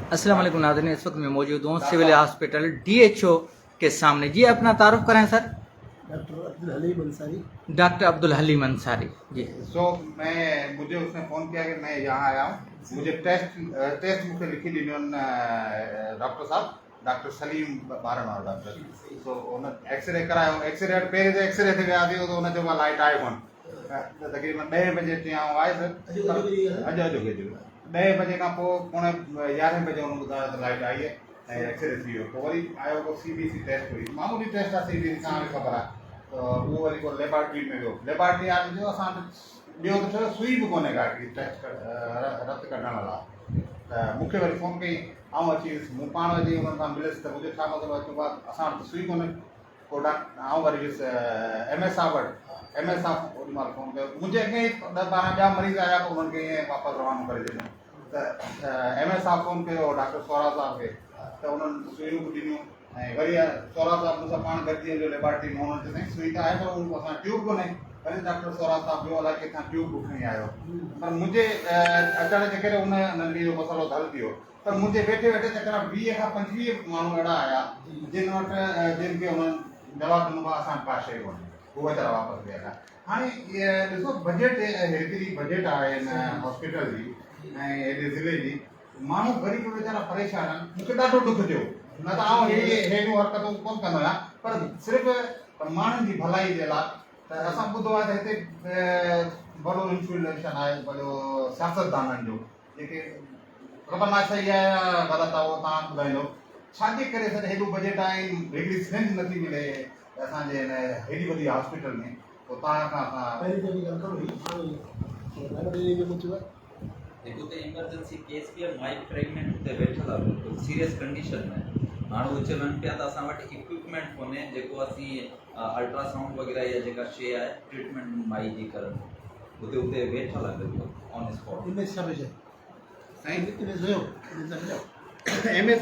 अस्सलाम वालेकुम नाज़रीन, इस वक्त मैं मौजूद हूँ सिविल हॉस्पिटल DHO के सामने। जी अपना तारुफ करें sir. Doctor Abdul Halim Ansari. Doctor Abdul Halim Ansari ji. मुझे उसने फ़ोन किया कि मैं यहाँ आया हूँ, मुझे टेस्ट मुझे लिखी दी डॉक्टर साहब, डॉक्टर सलीम बारन और डॉक्टर सो उन्हें एक्सरे करायो। एक्सरे पहिरें जो एक्सरे ते विया थी तो उन चयो लाइट आहे कोन। तक़रीबन 10 बजे ते आउं आयुसि, अॼु 10 बजे खां पोइ पौणे 11 बजे उन ॿुधायो त लाइट आई है, एक्सरे थी वियो। पोइ वरी आयो को CBC टेस्ट हुई, मामूली टेस्ट आहे CBC सां ख़बर आहे। तो वो वरी को लेबोरेटरी में वियो, लेबोरेटरी वारे जो असां ॿियो त चयो सुई बि कोन्हे का टेस्ट रत कढण लाइ। त मूंखे वरी फ़ोन कई, आउं अची वियुसि, मूं पाण वञी उन्हनि सां मिलियुसि त मुंहिंजो छा मतिलबु आहे, चयो असां वटि सुई कोन्हे को आउं वरी वियुसि MS साहब वटि। MS साहब ओॾी महिल फ़ोन कयो, मुंहिंजे अॻे ई 10-12 ॿिया मरीज़ आया त उन्हनि खे ईअं वापसि रवानो करे ॾिनो। त MS साहब फ़ोन कयो डॉक्टर सोरा साहब खे, त उन्हनि सुइयूं बि ॾिनियूं। ऐं वरी सोरा साहब मूंसां पाण गॾिजी वियो लेबोरेटरी में, उन्हनि चयो सुई त आहे पर उन असां ट्यूब कोन्हे। वरी डॉक्टर सोरा साहब ॿियो अलाए किथां ट्यूब खणी आयो, पर मुंहिंजे अचण जे करे उन नंढी जो मसइलो हल थी वियो। पर मुंहिंजे वेठे वेठे चकर 20 खां 25 माण्हू अहिड़ा आया जिन वटि जिन खे उन्हनि जवाबु ॾिनो आहे असां का शइ कोन्हे, उहे वीचारा वापसि विया। हाणे ॾिसो बजट हेतिरी बजट आहे हिन हॉस्पिटल जी ऐं हेॾे ज़िले जी, माण्हू ग़रीब वीचारा परेशान आहिनि। मूंखे ॾाढो दुख थियो, न त आउं हेॾियूं हरकतूं कोन कंदो आहियां, पर सिर्फ़ु माण्हुनि जी भलाई जे लाइ। त असां ॿुधो आहे त हिते वॾो इंफ्लूएंशन आहे वॾो सियासतदाननि जो, जेके ख़बर न आहे सही आहे या ग़लति आहे, उहो तव्हां ॿुधाईंदो। छाजे करे सर हेॾो बजट आहे, हिकिड़ी सिरिंज नथी मिले असांजे हिन हेॾी वॾी हॉस्पिटल में। पोइ तव्हां खां असां पहिरीं हिकु त इमरजेंसी केस बि आहे, माइक प्रेगनेंट हुते वेठल आहे, बिल्कुलु सीरियस कंडीशन में माण्हू हुते वञनि पिया त असां वटि इक्विपमेंट कोन्हे जेको असीं अल्ट्रासाउंड वग़ैरह या जेका शइ आहे ट्रीटमेंट माई जी करणु, हुते वेठल आहे बिल्कुलु ऑन स्पॉट। MS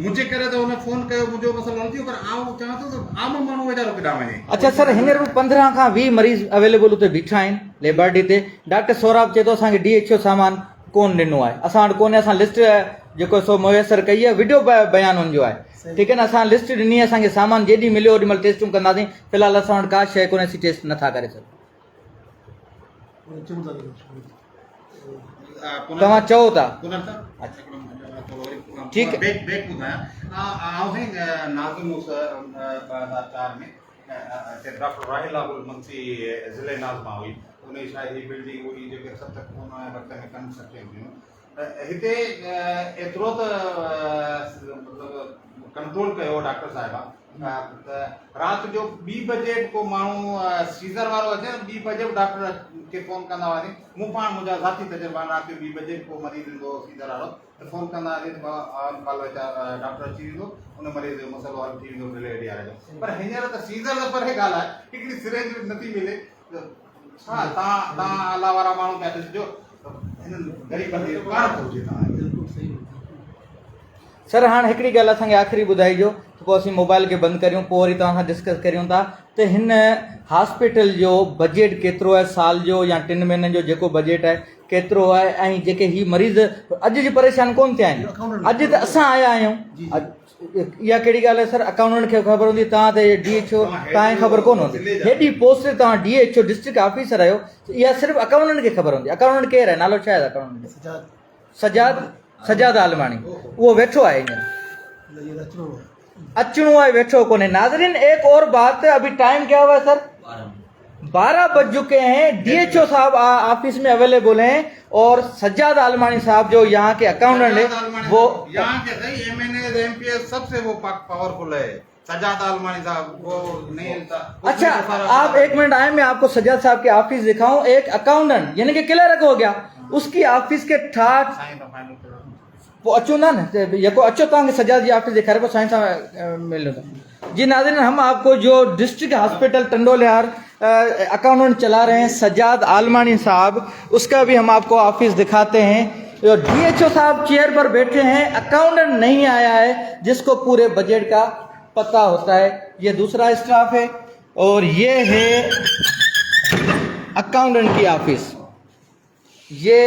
मुझे करे तो उन्हें फोन कयो, मुझे मसलो हल थियो, पर आउं चवां थो त आम माण्हू वेचारो केॾां वञे। अच्छा सर, हींअर 15 खां 20 मरीज़ अवेलेबल हुते बीठा आहिनि लेबोरेटरी ते। डॉक्टर सोराब चए थो असांखे DHO सामान कोन ॾिनो आहे, असां वटि कोन्हे। असां लिस्ट जेको सो मुयसरु कई आहे, वीडियो बयान हुनजो आहे, ठीकु आहे न। असां लिस्ट ॾिनी आहे, असांखे सामान जेॾी मिलियो ओॾी महिल टेस्टूं कंदासीं। फ़िलहाल असां वटि का शइ कोन्हे, असीं टेस्ट नथा करे सघूं। तव्हां चओ था ठीक है। बैक नाज़िम 2004 में डॉक्टर राहिला मुंशी ज़िले नाज़मा हुई, उन शायद ही बिल्डिंग हुई जेके 7 वक़्त में कंस्ट्रक्शन हुयूं। हिते एतिरो त मतिलबु कंट्रोल कयो डॉक्टर साहिबा। राति जो 2 बजे को माण्हू सीज़र वारो अचे, 2 बजे डॉक्टर खे फ़ोन कंदा हुआसीं। मूं पाण मुंहिंजा ज़ाती तजुर्बा, राति जो 2 बजे को मरीज़ ईंदो सीज़र वारो त फ़ोन कंदा हुआसीं त कॉल डॉक्टर अची वेंदो, उन मरीज़ जो मसइलो हल थी वेंदो डिलीवरी वारे जो। पर हींअर त सीज़र त परे ॻाल्हि आहे, हिकिड़ी सिरेंज नथी मिले। छा तव्हां आला वारा माण्हू पिया ॾिसिजो, हिननि ग़रीबनि खे पाण पहुचे तव्हां। सर हाणे हिकिड़ी ॻाल्हि असांखे आख़िरी ॿुधाइजो, पोइ असीं मोबाइल खे बंदि करियूं, पोइ वरी तव्हां सां डिस्कस करियूं था त हिन हॉस्पिटल जो बजट केतिरो आहे साल जो या 3 महीननि जो जेको बजट आहे केतिरो आहे, ऐं जेके ही मरीज़ अॼु जी परेशान कोन थिया आहिनि। अॼु त असां आया आहियूं, इहा कहिड़ी ॻाल्हि आहे सर? अकाउंटेंट खे ख़बर हूंदी, तव्हां त DHO तव्हांखे ख़बर कोन हूंदी। हेॾी पोस्ट ते तव्हां DHO डिस्ट्रिक्ट ऑफिसर आहियो, इहा सिर्फ़ु अकाउंटेंट खे ख़बर हूंदी। अकाउंटेंट केरु आहे, नालो छा आहे अकाउंटेंट? सजाद आलमानी, वो वेठो है अचणो है, वेठो कोने। नाज़रीन एक और बात, अभी टाइम क्या हुआ है सर? 12 बज चुके हैं। DHO साहब ऑफिस में अवेलेबल हैं और सज्जाद आलमानी साहब जो यहाँ के अकाउंटेंट है, वो यहाँ के सही MNA MPS सबसे वो पावरफुल है सज्जाद आलमानी साहब, वो नहीं मिलता। अच्छा आप 1 मिनट आए, मैं आपको सज्जाद साहब की ऑफिस दिखाऊं। एक अकाउंटेंट यानी कि क्लियर हो गया, उसकी ऑफिस के ठाठ वो अचो ना यको अचो तव्हांखे सजाद जी ऑफिस दिखारे पोइ साईं सां मिलो था। जी नाज़रीन, हम आपको जो डिस्ट्रिक्ट हॉस्पिटल टंडोलियार अकाउंटेंट चला रहे हैं सजाद आलमानी साहब, उसका भी हम आपको ऑफिस दिखाते हैं। DHO साहब चेयर पर बैठे हैं, अकाउंटेंट नहीं आया है जिसको पूरे बजट का पता होता है। ये दूसरा स्टाफ है और ये है अकाउंटेंट की ऑफिस। ये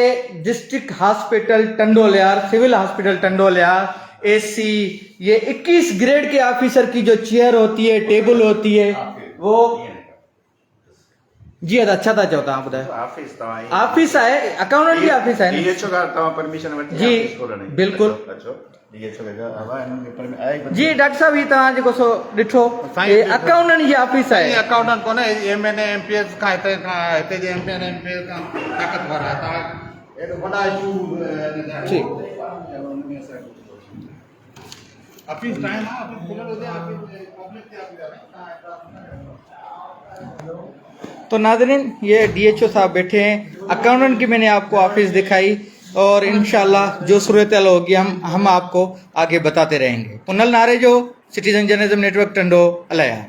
district hospital Tandoliyar, civil hospital Tandoliyar, AC, ये 21 ग्रेड के ऑफिसर की जो चेयर होती है, टेबल होती है, वो जी अच्छा था चौथा आप बताए ऑफिस था ऑफिस है, अकाउंटेंट की ऑफिस है डीएचओ का तवा परमिशन वठी जी, ऑफिस खोलण जी। बिल्कुल। अच्छो डीएचओ का हवा इन्हनि पर आई जी डॉक्टर साहब ये तव्हां जेको सो ॾिठो ये अकाउंटेंट जी ऑफिस ये है अकाउंटेंट कोने एमएनए एमपीएस का हिते जे एमएनए एमपीएस का ताकतवर है ता एडो बड़ा इशू ठीक। ऑफिस टाइम है ऑफिस खुले रहते हैं ऑफिस पब्लिक के ऑफिस तो नाज़रीन ये डीएचओ साहब बैठे हैं, अकाउंटेंट की मैंने आपको ऑफिस दिखाई और इंशाल्लाह जो सूरत हाल होगी हम आपको आगे बताते रहेंगे। पुनल नारे जो सिटीजन जर्नलिज्म नेटवर्क टंडो अलया।